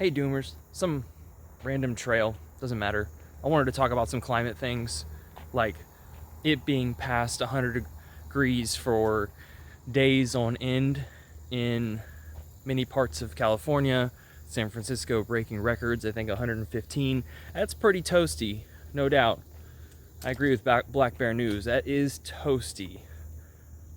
Hey Doomers, some random trail, doesn't matter. I wanted to talk about some climate things, like it being past 100 degrees for days on end in many parts of California. San Francisco breaking records, I think 115. That's pretty toasty, no doubt. I agree with Black Bear News, that is toasty.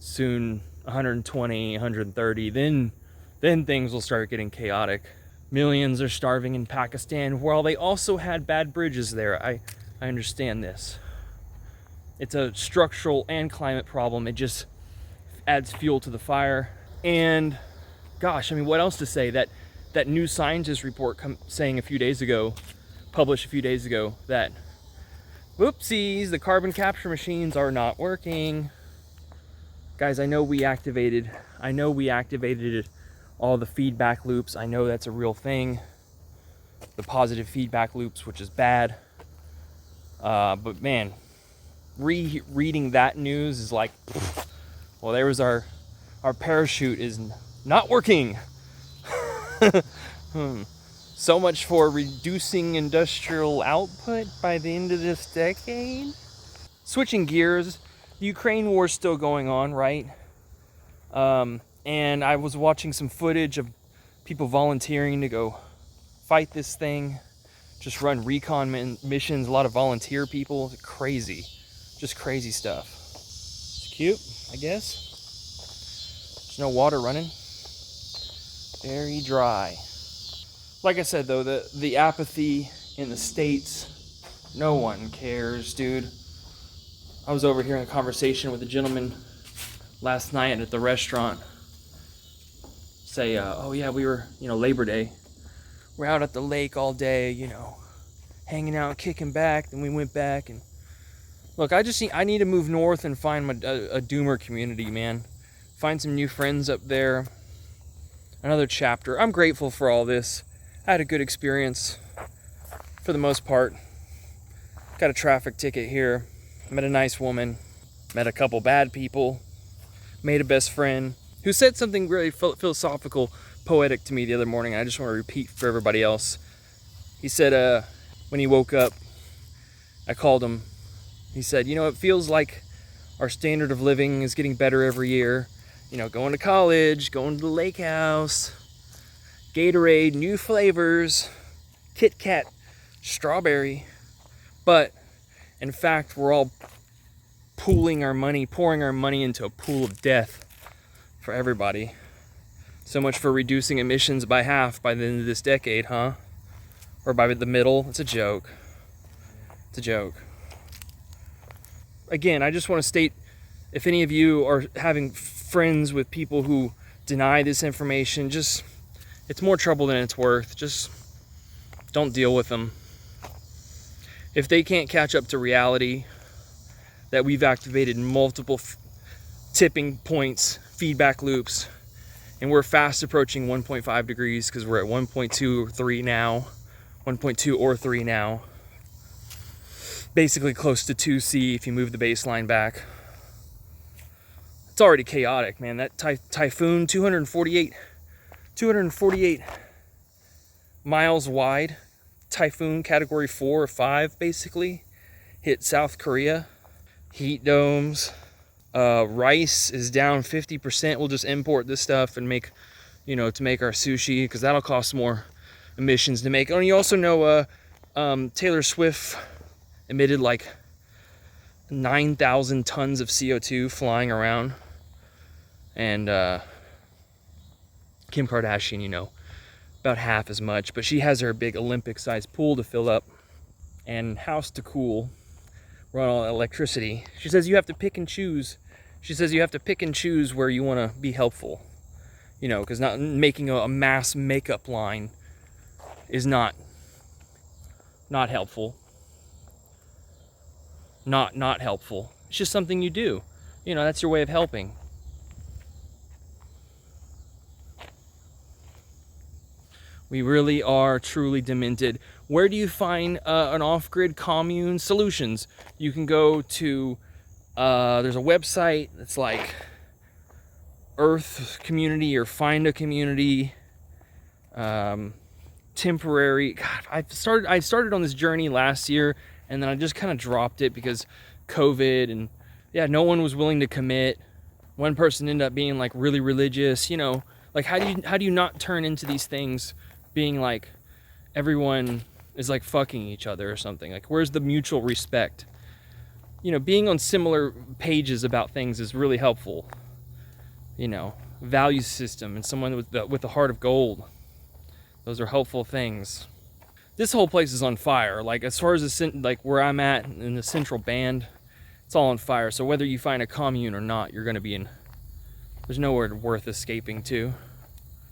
Soon 120, 130, then things will start getting chaotic. Millions are starving in Pakistan, while they also had bad bridges there. I understand this. It's a structural and climate problem. It just adds fuel to the fire. And gosh, I mean, what else to say? That New Scientist report saying published a few days ago, that whoopsies, the carbon capture machines are not working. Guys, I know we activated all the feedback loops. I know that's a real thing. The positive feedback loops, which is bad. But man, reading that news is like, well, there was our parachute is not working. So much for reducing industrial output by the end of this decade. Switching gears, the Ukraine war is still going on, right? And I was watching some footage of people volunteering to go fight this thing, just run recon missions, a lot of volunteer people. Crazy, just crazy stuff. It's cute, I guess. There's no water running. Very dry. Like I said, though, the apathy in the States, no one cares, dude. I was overhearing a conversation with a gentleman last night at the restaurant. Say, oh yeah, we were, Labor Day. We're out at the lake all day, hanging out, kicking back. Then we went back and look. I need to move north and find a Doomer community, man. Find some new friends up there. Another chapter. I'm grateful for all this. I had a good experience for the most part. Got a traffic ticket here. Met a nice woman. Met a couple bad people. Made a best friend who said something really philosophical, poetic to me the other morning. I just want to repeat for everybody else. He said, when he woke up, I called him. He said, it feels like our standard of living is getting better every year. Going to college, going to the lake house, Gatorade, new flavors, Kit Kat, strawberry. But in fact, we're all pouring our money into a pool of death for everybody. So much for reducing emissions by half by the end of this decade, huh? Or by the middle. It's a joke. It's a joke. Again, I just want to state, if any of you are having friends with people who deny this information, it's more trouble than it's worth. Just don't deal with them. If they can't catch up to reality, that we've activated multiple tipping points, feedback loops, and we're fast approaching 1.5 degrees because we're at 1.2 or 3 now. 1.2 or 3 now. Basically close to 2C if you move the baseline back. It's already chaotic, man. That typhoon, 248 miles wide, typhoon category 4 or 5 basically, hit South Korea. Heat domes. Rice is down 50%. We'll just import this stuff and make, to make our sushi, because that'll cost more emissions to make. And you also know Taylor Swift emitted like 9,000 tons of CO2 flying around. And Kim Kardashian, about half as much. But she has her big Olympic-sized pool to fill up and house to cool, run on electricity. She says you have to pick and choose. Where you want to be helpful. Because not making a mass makeup line is not helpful. Not helpful. It's just something you do. That's your way of helping. We really are truly demented. Where do you find an off-grid commune solutions? You can go to, there's a website that's like Earth Community or Find a Community. temporary. God, I started on this journey last year, and then I just kind of dropped it because COVID, and yeah, no one was willing to commit. One person ended up being like really religious, you know, like how do you not turn into these things being like everyone is like fucking each other or something? Like, where's the mutual respect? You know, being on similar pages about things is really helpful. You know, value system and someone with the heart of gold. Those are helpful things. This whole place is on fire. Like, as far as like where I'm at in the central band, it's all on fire. So whether you find a commune or not, you're going to be in. There's nowhere worth escaping to.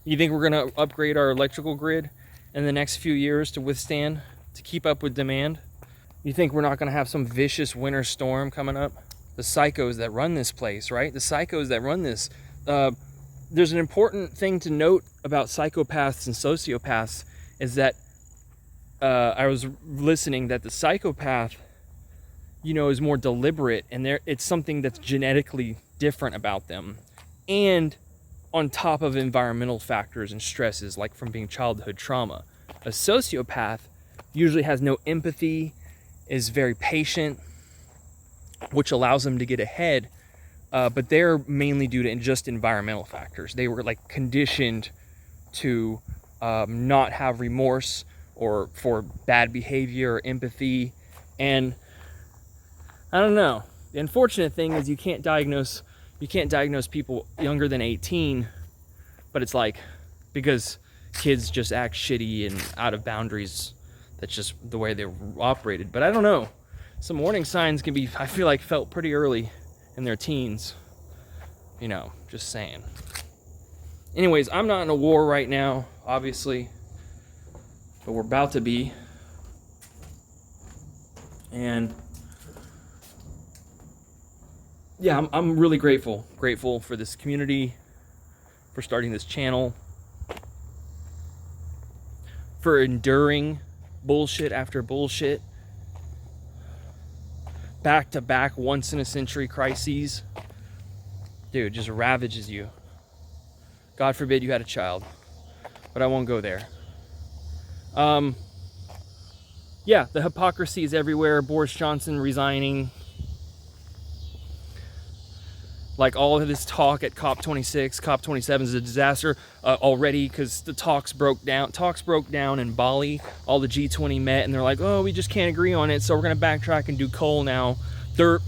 You think we're going to upgrade our electrical grid in the next few years to keep up with demand? You think we're not going to have some vicious winter storm coming up? The psychos that run this place, right? The psychos that run this. There's an important thing to note about psychopaths and sociopaths is that I was listening that the psychopath, you know, is more deliberate, and it's something that's genetically different about them. And on top of environmental factors and stresses, like from being childhood trauma. A sociopath usually has no empathy, is very patient, which allows them to get ahead, but they're mainly due to just environmental factors. They were like conditioned to not have remorse or for bad behavior or empathy. And I don't know. The unfortunate thing is you can't diagnose people younger than 18, but it's like, because kids just act shitty and out of boundaries. That's just the way they're operated. But I don't know. Some warning signs can be, I feel like, felt pretty early in their teens. You know, just saying. Anyways, I'm not in a war right now, obviously, but we're about to be. And yeah, I'm really grateful for this community, for starting this channel, for enduring bullshit after bullshit, back to back once in a century crises. Dude, just ravages you. God forbid you had a child, but I won't go there. Yeah, the hypocrisy is everywhere. Boris Johnson resigning. Like, all of this talk at COP26, COP27 is a disaster already, because the talks broke down in Bali. All the G20 met, and they're like, oh, we just can't agree on it, so we're going to backtrack and do coal now. Derp.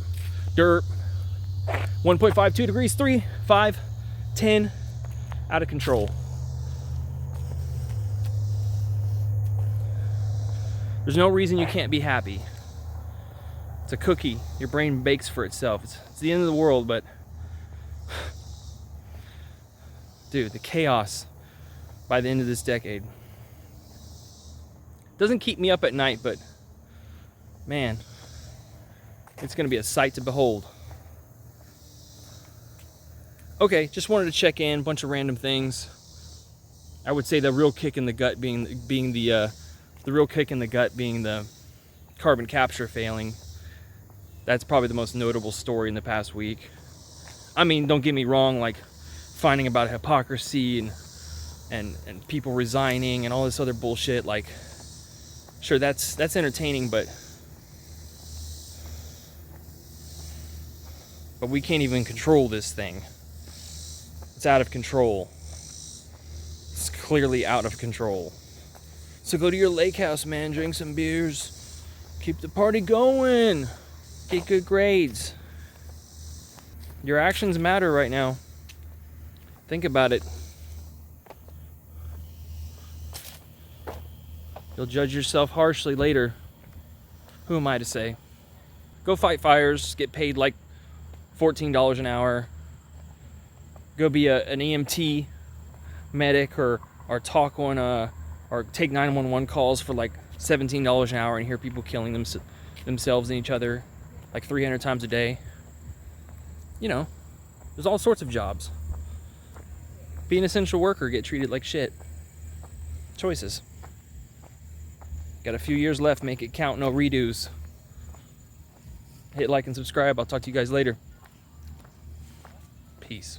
1.52 degrees, 3, 5, 10, out of control. There's no reason you can't be happy. It's a cookie. Your brain bakes for itself. It's the end of the world, but dude, the chaos by the end of this decade doesn't keep me up at night, but man, it's gonna be a sight to behold. Okay, just wanted to check in, bunch of random things. I would say the real kick in the gut being the real kick in the gut being the carbon capture failing. That's probably the most notable story in the past week. I mean, don't get me wrong, like finding about hypocrisy and people resigning and all this other bullshit, like, sure, that's entertaining, but we can't even control this thing. It's out of control. It's clearly out of control. So go to your lake house, man, drink some beers, keep the party going, get good grades. Your actions matter right now. Think about it. You'll judge yourself harshly later. Who am I to say? Go fight fires, get paid like $14 an hour. Go be an EMT medic, or talk on or take 911 calls for like $17 an hour and hear people killing themselves and each other like 300 times a day. You know, there's all sorts of jobs. Be an essential worker, get treated like shit. Choices. Got a few years left, make it count, no redos. Hit like and subscribe. I'll talk to you guys later. Peace.